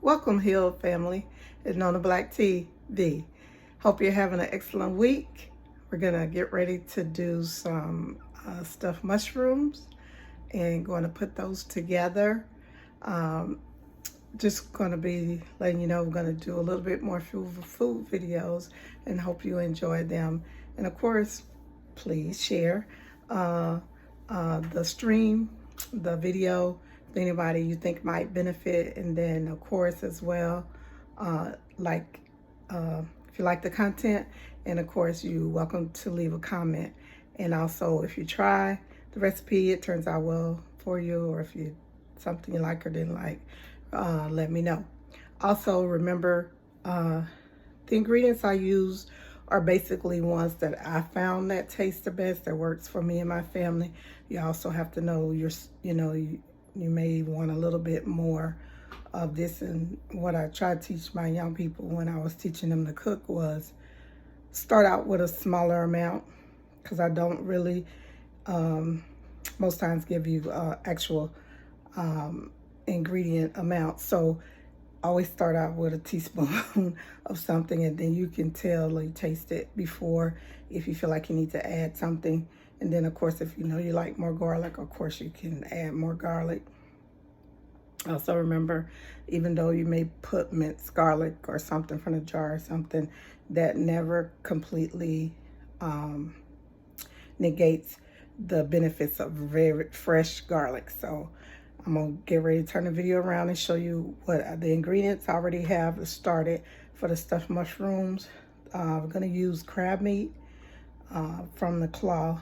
Welcome, Hill family. It's Nona Black TV. Hope you're having an excellent week. We're gonna get ready to do some stuffed mushrooms and going to put those together. Um, just going to be letting you know we're going to do a little bit more food videos and hope you enjoy them. And of course, please share the stream, the video, with anybody you think might benefit. And then of course as well, like if you like the content, and of course you're welcome to leave a comment. And also if you try the recipe, it turns out well for you, or if you something you like or didn't like, let me know. Also remember, the ingredients I use are basically ones that I found that taste the best, that works for me and my family. You also have to know you may want a little bit more of this. And what I try to teach my young people when I was teaching them to cook was start out with a smaller amount, because I don't really most times give you actual ingredient amount. So always start out with a teaspoon of something, and then you can tell or you taste it before if you feel like you need to add something. And then of course, if you know you like more garlic, of course you can add more garlic. Also remember, even though you may put minced garlic or something from the jar or something, that never completely negates the benefits of very fresh garlic. So I'm gonna get ready to turn the video around and show you what the ingredients I already have started for the stuffed mushrooms. We're gonna use crab meat from the claw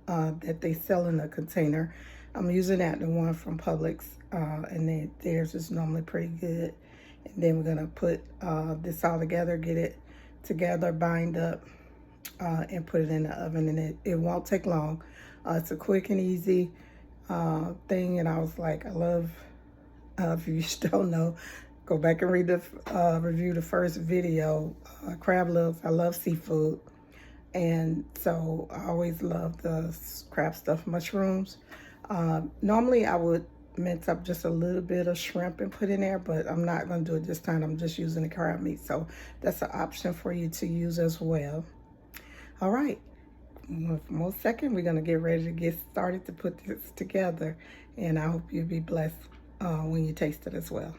that they sell in a container. I'm using that, the one from Publix, and then theirs is normally pretty good. And then we're gonna put this all together, get it together, bind up, and put it in the oven, and it won't take long. It's a quick and easy thing, and I was like, I love, if you don't know, go back and read the review the first video, crab loves. I love seafood, and so I always love the crab stuffed mushrooms. Normally I would mince up just a little bit of shrimp and put in there, but I'm not going to do it this time. I'm just using the crab meat, so that's an option for you to use as well. All right, with more second, we're going to get ready to get started to put this together, and I hope you'll be blessed when you taste it as well.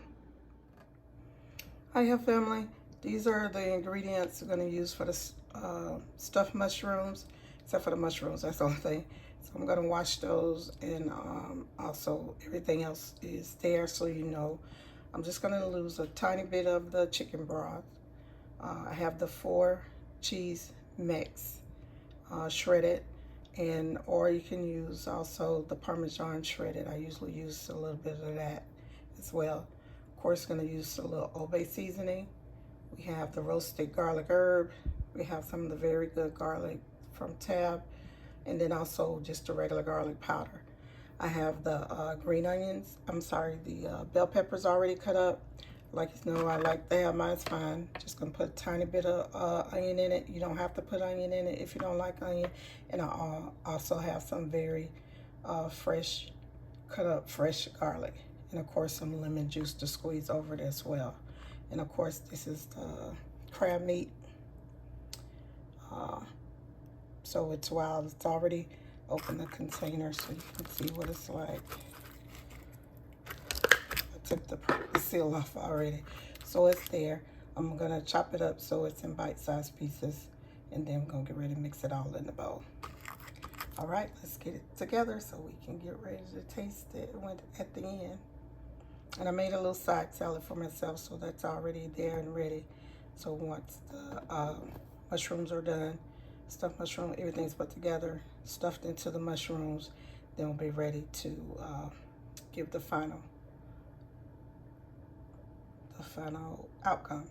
Hi, family. These are the ingredients we're going to use for the stuffed mushrooms, except for the mushrooms, that's the only thing. So I'm going to wash those, and also everything else is there, so you know. I'm just going to lose a tiny bit of the chicken broth. I have the 4 cheese mix shredded, and or you can use also the Parmesan shredded. I usually use a little bit of that as well. Of course, going to use a little Old Bay seasoning. We have the roasted garlic herb. We have some of the very good garlic from Tab, and then also just the regular garlic powder. I have the green onions. I'm sorry, the bell peppers already cut up. Like you know, I like to have mine fine. Just gonna put a tiny bit of onion in it. You don't have to put onion in it if you don't like onion. And I also have some very fresh, cut up fresh garlic. And of course some lemon juice to squeeze over it as well. And of course this is the crab meat. So it's wild. It's already opened the container so you can see what it's like. I took the seal off already, so it's there. I'm gonna chop it up so it's in bite-sized pieces, and then I'm gonna get ready to mix it all in the bowl. All right, let's get it together so we can get ready to taste it at the end. And I made a little side salad for myself, so that's already there and ready. So once the mushrooms are done, stuffed mushroom, everything's put together, stuffed into the mushrooms, then we'll be ready to give the final outcome.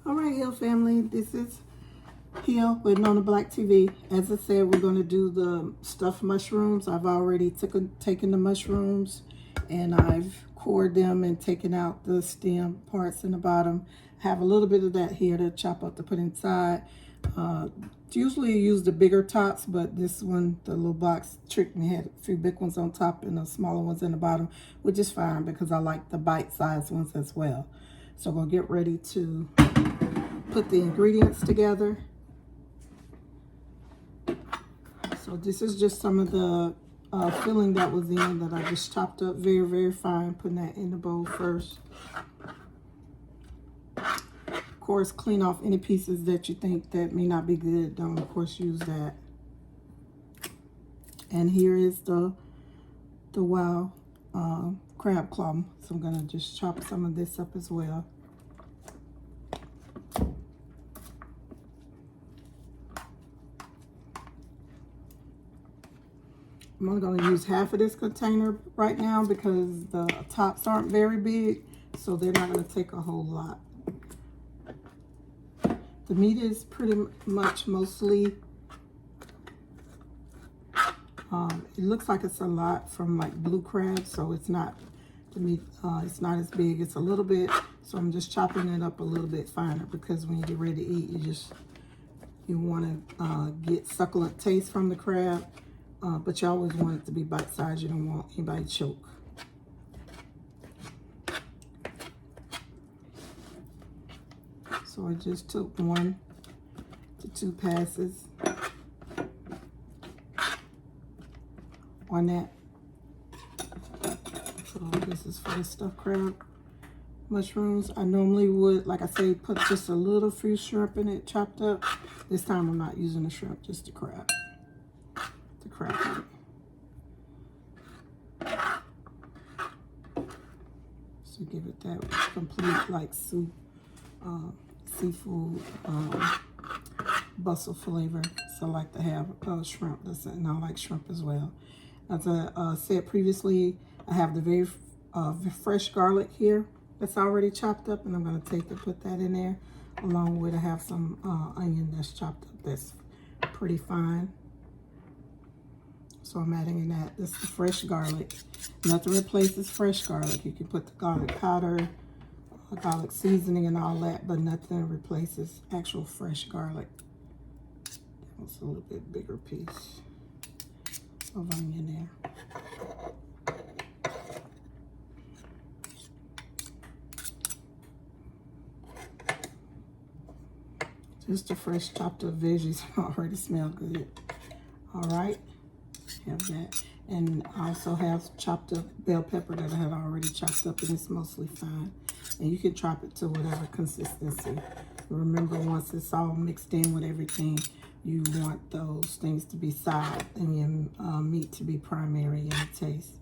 All right, Hill family, this is Hill with Nona Black TV. As I said, we're going to do the stuffed mushrooms. I've already taken the mushrooms, and I've cored them and taken out the stem parts in the bottom. I have a little bit of that here to chop up to put inside. Usually you use the bigger tops, but this one, the little box, tricked me. It had a few big ones on top and the smaller ones in the bottom, which is fine because I like the bite-sized ones as well. So we'll get ready to put the ingredients together. So this is just some of the filling that was in that I just chopped up very, very fine, putting that in the bowl first. Of course, clean off any pieces that you think that may not be good. Don't, of course, use that. And here is the wild crab claw. So I'm going to just chop some of this up as well. I'm only going to use half of this container right now because the tops aren't very big, so they're not going to take a whole lot. The meat is pretty much mostly, it looks like it's a lot from like blue crab, so it's not, the meat, it's not as big. It's a little bit, so I'm just chopping it up a little bit finer because when you get ready to eat, you want to get succulent taste from the crab, but you always want it to be bite-sized. You don't want anybody to choke. So I just took 1 to 2 passes on that. So this is for the stuffed crab mushrooms. I normally would, like I say, put just a little few shrimp in it, chopped up. This time I'm not using the shrimp, just the crab. The crab meat. So give it that complete like soup. Seafood bustle flavor. So I like to have shrimp, and I like shrimp as well. As I said previously, I have the very fresh garlic here that's already chopped up, and I'm going to take and put that in there, along with I have some onion that's chopped up that's pretty fine. So I'm adding in that. This is fresh garlic. Nothing replaces fresh garlic. You can put the garlic powder, garlic seasoning and all that, but nothing replaces actual fresh garlic. That was a little bit bigger piece of onion there. Just the fresh chopped up veggies already smell good. All right, have that. And I also have chopped up bell pepper that I had already chopped up, and it's mostly fine. And you can chop it to whatever consistency. Remember, once it's all mixed in with everything, you want those things to be side and your meat to be primary in the taste.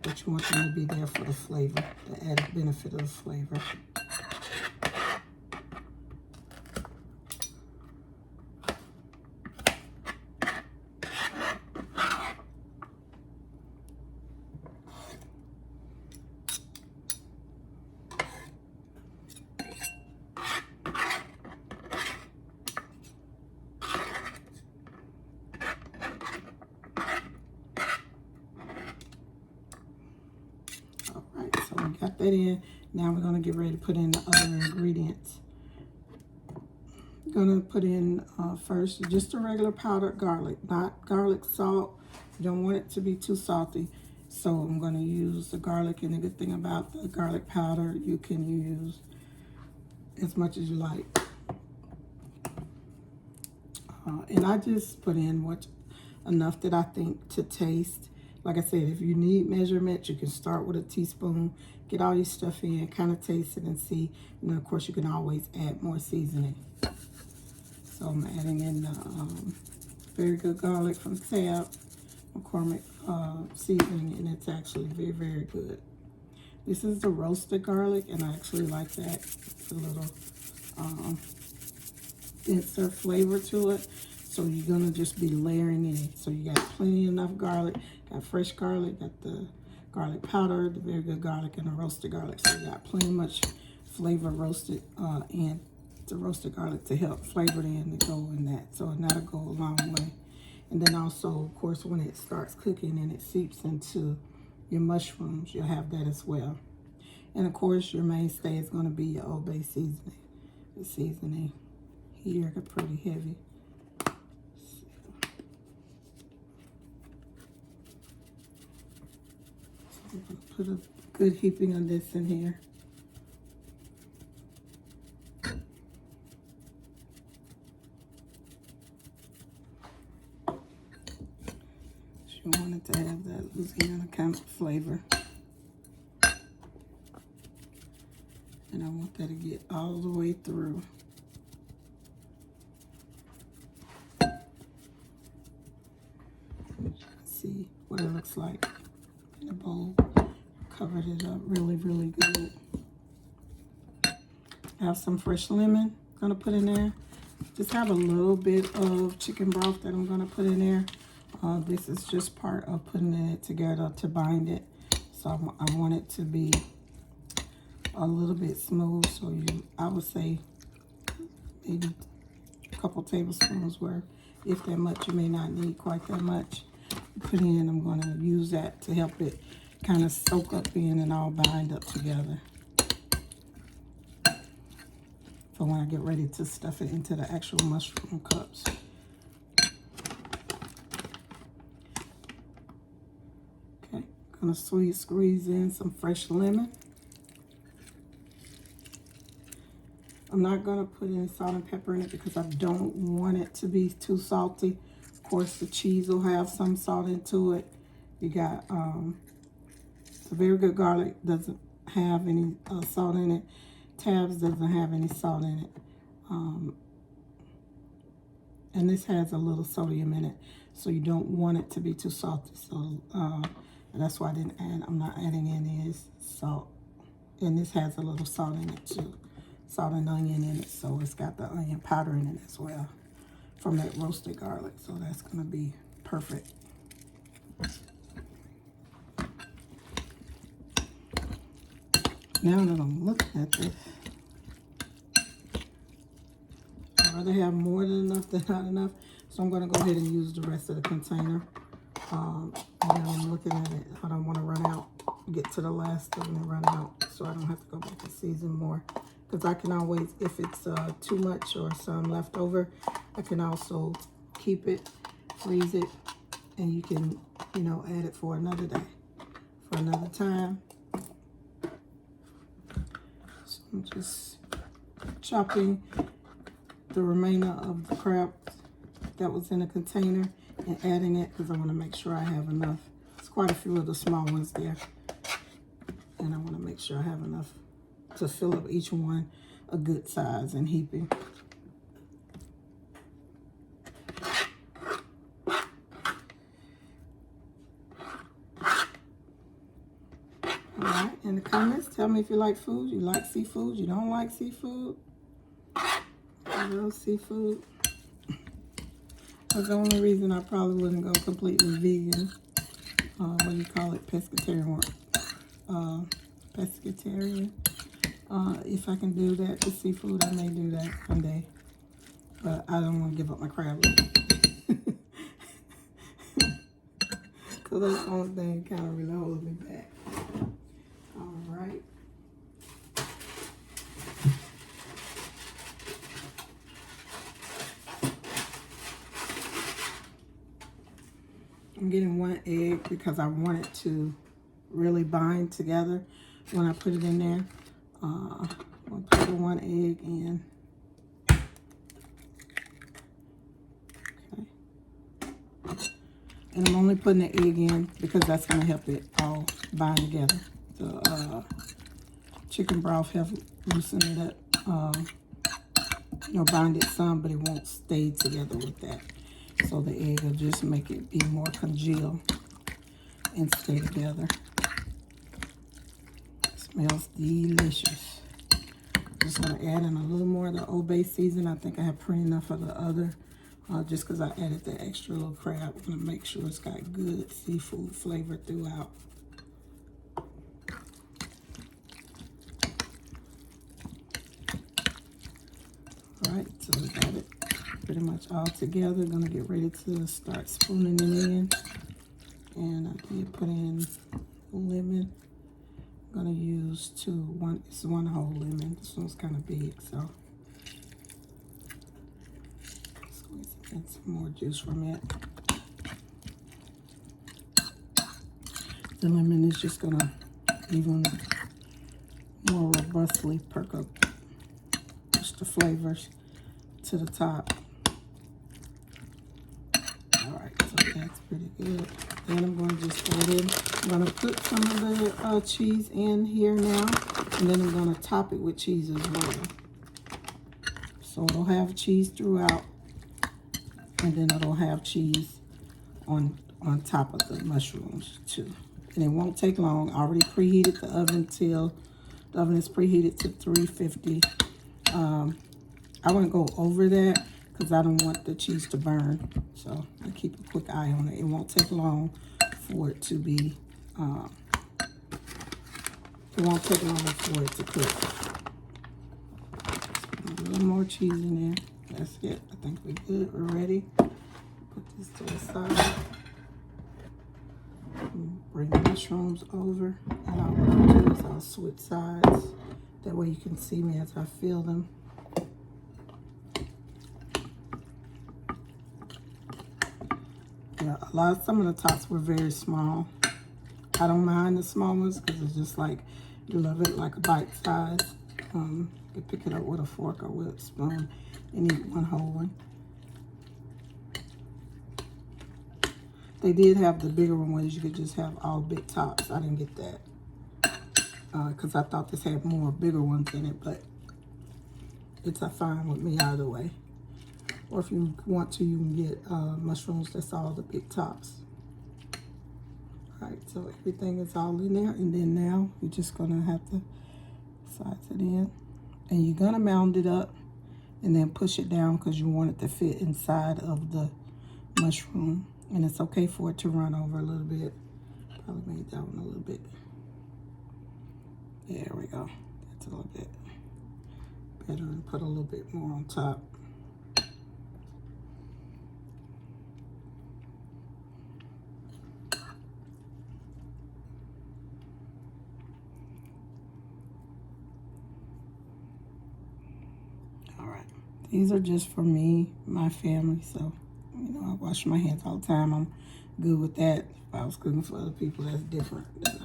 But you want them to be there for the flavor, the added benefit of the flavor. So we got that in. Now we're going to get ready to put in the other ingredients. I'm going to put in first just a regular powdered garlic, not garlic salt. You don't want it to be too salty. So I'm going to use the garlic, and the good thing about the garlic powder, you can use as much as you like. And I just put in enough that I think to taste. Like I said, if you need measurements, you can start with a teaspoon, get all your stuff in, kind of taste it and see. And then, of course, you can always add more seasoning. So I'm adding in the very good garlic from Tab, McCormick seasoning, and it's actually very, very good. This is the roasted garlic, and I actually like that. It's a little denser flavor to it. So you're gonna just be layering in. So you got plenty enough garlic, got fresh garlic, got the garlic powder, the very good garlic, and the roasted garlic. So you got plenty much flavor roasted in the roasted garlic to help flavor it in to go in that. So that'll go a long way. And then also, of course, when it starts cooking and it seeps into your mushrooms, you'll have that as well. And of course, your mainstay is gonna be your Old Bay seasoning. The seasoning here is pretty heavy. I'm gonna put a good heaping of this in here. You want it to have that Louisiana kind of flavor. And I want that to get all the way through. See what it looks like in the bowl. Covered it up really, really good. I have some fresh lemon I'm gonna put in there. Just have a little bit of chicken broth that I'm gonna put in there. This is just part of putting it together to bind it. So I want it to be a little bit smooth. So I would say maybe a couple tablespoons worth. If that much, you may not need quite that much. Put in, I'm gonna use that to help it kind of soak up in and all bind up together. For when I get ready to stuff it into the actual mushroom cups. Gonna squeeze in some fresh lemon. I'm not gonna put any salt and pepper in it because I don't want it to be too salty. Of course, the cheese will have some salt into it. You got it's a very good garlic, doesn't have any salt in it. Tabs doesn't have any salt in it. And this has a little sodium in it, so you don't want it to be too salty. So that's why I didn't add, I'm not adding any salt. And this has a little salt in it too. Salt and onion in it, so it's got the onion powder in it as well from that roasted garlic. So that's gonna be perfect. Now that I'm looking at this, I'd rather have more than enough than not enough. So I'm gonna go ahead and use the rest of the container. And now I'm looking at it. I don't want to run out, get to the last of them and run out, so I don't have to go back and season more. Because I can always, if it's too much or some left over, I can also keep it, freeze it, and you can, you know, add it for another day, for another time. So I'm just chopping the remainder of the crab that was in a container and adding it because I want to make sure I have enough. There's quite a few of the small ones there. And I want to make sure I have enough to fill up each one a good size and heaping. Alright, in the comments, tell me if you like food, you like seafood, you don't like seafood. I love seafood. That's the only reason I probably wouldn't go completely vegan. What do you call it? Pescatarian. Pescatarian. If I can do that to seafood, I may do that one day. But I don't want to give up my crab leg. Because that's the only thing that kind of really holds me back. All right. I'm getting one egg because I want it to really bind together when I put it in there. I'll put the one egg in. Okay. And I'm only putting the egg in because that's going to help it all bind together. The chicken broth have loosened it up, you know, bind it some, but it won't stay together with that. So the egg will just make it be more congeal and stay together. Smells delicious. Just gonna add in a little more of the Old Bay season. I think I have pretty enough of the other, just because I added the extra little crab. I'm gonna make sure it's got good seafood flavor throughout. All right, so we got it pretty much all together. Gonna get ready to start spooning it in. And I did put in lemon. I'm gonna use it's one whole lemon. This one's kind of big, so squeeze in some more juice from it. The lemon is just gonna even more robustly perk up, push the flavors to the top. All right, so that's pretty good. Then I'm going to just go in. I'm going to put some of the cheese in here now, and then I'm going to top it with cheese as well. So it'll have cheese throughout, and then it'll have cheese on top of the mushrooms too. And it won't take long. I already preheated the oven till the oven is preheated to 350. I wouldn't go over that because I don't want the cheese to burn. So I keep a quick eye on it. It won't take long for it to be, it won't take long for it to cook. A little more cheese in there. That's it. I think we're good. We're ready. Put this to the side. Bring the mushrooms over. And all I'm going to do is I'll switch sides. That way you can see me as I fill them. Yeah, some of the tops were very small. I don't mind the small ones because it's just like, you love it like a bite size. You can pick it up with a fork or with a spoon and eat one whole one. They did have the bigger one where you could just have all big tops. I didn't get that because I thought this had more bigger ones in it, but it's fine with me either way. Or if you want to, you can get mushrooms that's all the big tops. All right, so everything is all in there. And then now you're just gonna have to size it in. And you're gonna mound it up and then push it down because you want it to fit inside of the mushroom. And it's okay for it to run over a little bit. Probably made that one a little bit. There we go. That's a little bit better, and put a little bit more on top. All right. These are just for me, my family, so you know, I wash my hands all the time. I'm good with that. If I was cooking for other people, that's different. Then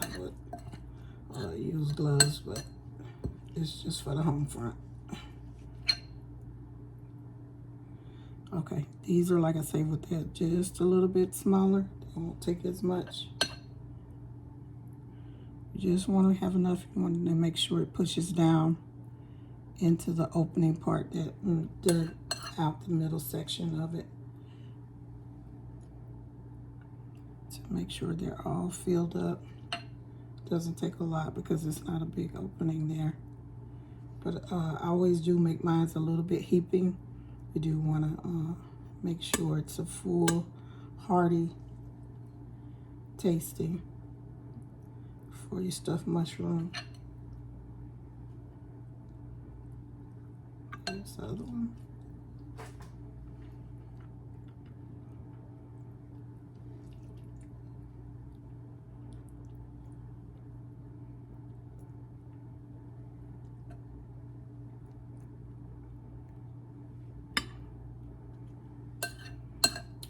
I would use gloves, but it's just for the home front. Okay, these are, like I say, with that just a little bit smaller. They won't take as much. You just want to have enough. You want to make sure it pushes down into the opening part, that out the middle section of it. To make sure they're all filled up. Doesn't take a lot because it's not a big opening there. But I always do make mine a little bit heaping. You do want to make sure it's a full, hearty tasting for your stuffed mushroom. Here's the other one.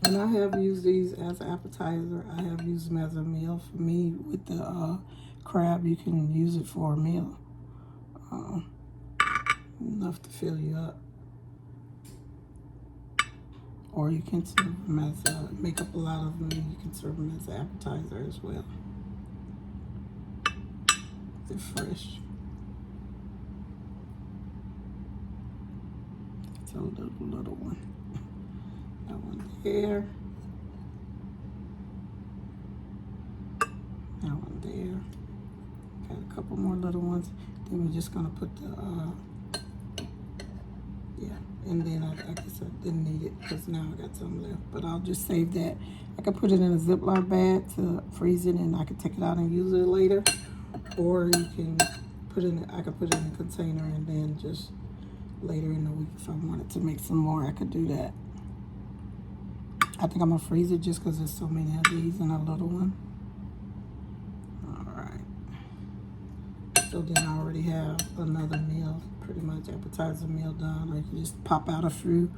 And I have used these as an appetizer. I have used them as a meal. For me, with the crab, you can use it for a meal. Enough to fill you up. Or you can serve them as make up a lot of them. You can serve them as an appetizer as well. They're fresh. It's a little one. That one there. That one there. Got a couple more little ones. Then we're just gonna put the yeah. And then I guess I didn't need it because now I got some left. But I'll just save that. I can put it in a Ziploc bag to freeze it, and I can take it out and use it later. Or you can put it in. I could put it in a container, and then just later in the week, if I wanted to make some more, I could do that. I think I'm gonna freeze it just because there's so many of these in a little one. All right. So then I already have another meal, pretty much appetizer meal done. Or you can just pop out a few.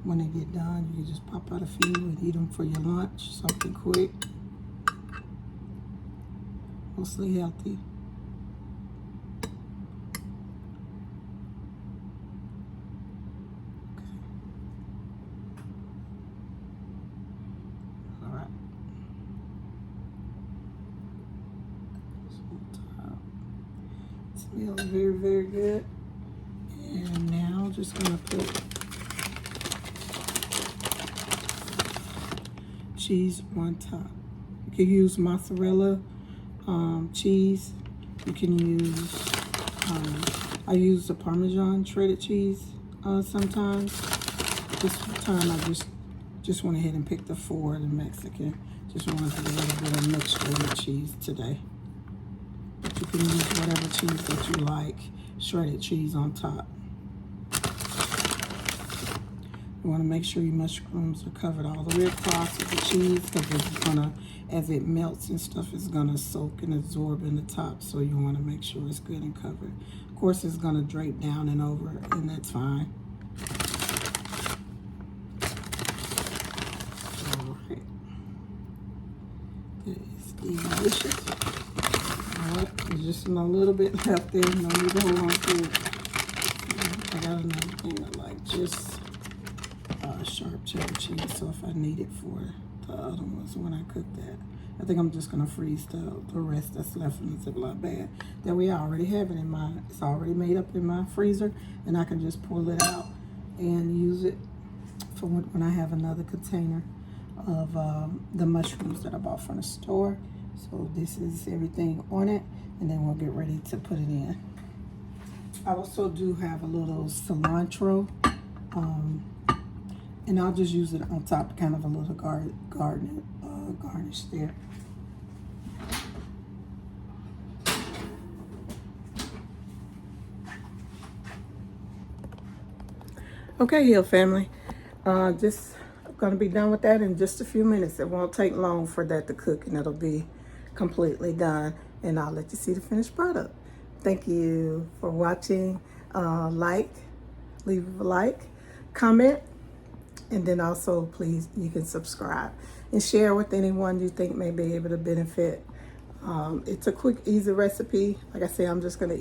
When they get done, you can just pop out a few and eat them for your lunch, something quick. mostly healthy. All right. Smells very, very good. And now just gonna put cheese on top. You can use mozzarella cheese. You can use, I use the Parmesan shredded cheese sometimes. This time I just went ahead and picked the Ford and Mexican. Just wanted to get a little bit of mixture of cheese today. But you can use whatever cheese that you like, shredded cheese on top. You want to make sure your mushrooms are covered all the way across with the cheese, because it's gonna, as it melts and stuff, it's gonna soak and absorb in the top. So you want to make sure it's good and covered. Of course, it's gonna drape down and over, and that's fine. All right, that is delicious. All right, there's just a little bit left there. No need to hold on to it. I got another thing I like, just sharp cheddar cheese, so if I need it for the other ones when I cook that. I think I'm just gonna freeze the rest that's left in the Ziploc bag. That way I already have it in my, it's already made up in my freezer, and I can just pull it out and use it for when I have another container of the mushrooms that I bought from the store. So this is everything on it, and then we'll get ready to put it in. I also do have a little cilantro, and I'll just use it on top, kind of a little garnish there. Okay, Hill family, just gonna be done with that in just a few minutes. It won't take long for that to cook, and it'll be completely done, and I'll let you see the finished product. Thank you for watching. Leave a like, comment, and then also please, you can subscribe and share with anyone you think may be able to benefit. It's a quick, easy recipe. Like I say, I'm just gonna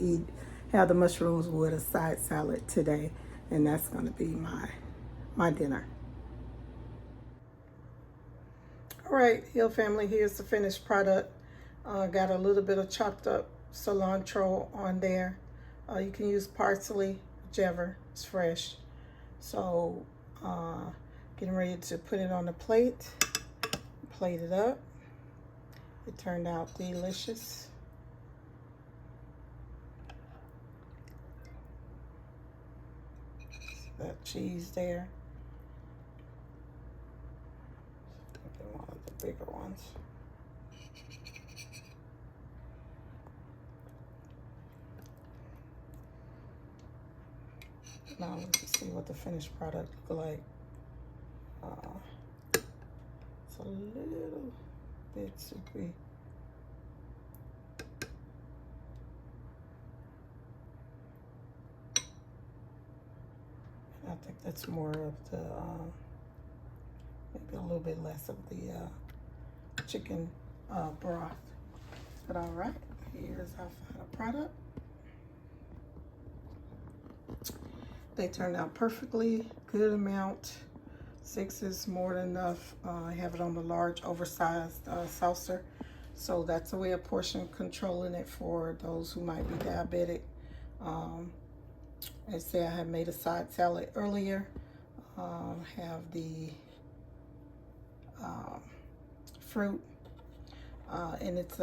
have the mushrooms with a side salad today, and that's gonna be my dinner. All right, Hill family, here's the finished product. Got a little bit of chopped up cilantro on there. You can use parsley, whichever is fresh. So getting ready to put it on the plate it up. It turned out delicious. That cheese there. One of the bigger ones. Now let's see what the finished product look like. It's a little bit soupy. I think that's more of the, maybe a little bit less of the chicken broth. But all right, here's our final product. They turned out perfectly, good amount. 6 is more than enough. I have it on the large, oversized saucer. So that's a way of portion controlling it for those who might be diabetic. I say I had made a side salad earlier. Have the fruit, and it's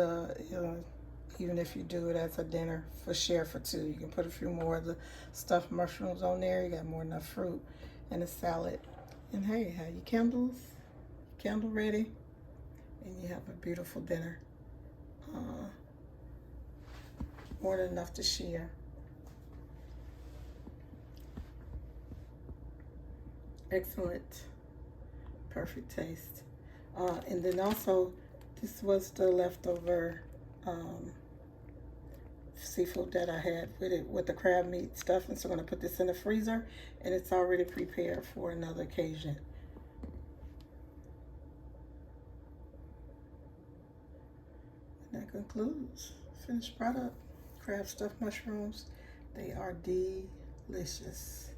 even if you do it as a dinner for share for 2, you can put a few more of the stuffed mushrooms on there. You got more than enough fruit and a salad. And hey, have your candle ready, and you have a beautiful dinner. More than enough to share. Excellent, perfect taste. And then also, this was the leftover seafood that I had with the crab meat stuff, and so I'm gonna put this in the freezer, and it's already prepared for another occasion. that concludes finished product. Crab stuffed mushrooms. They are delicious.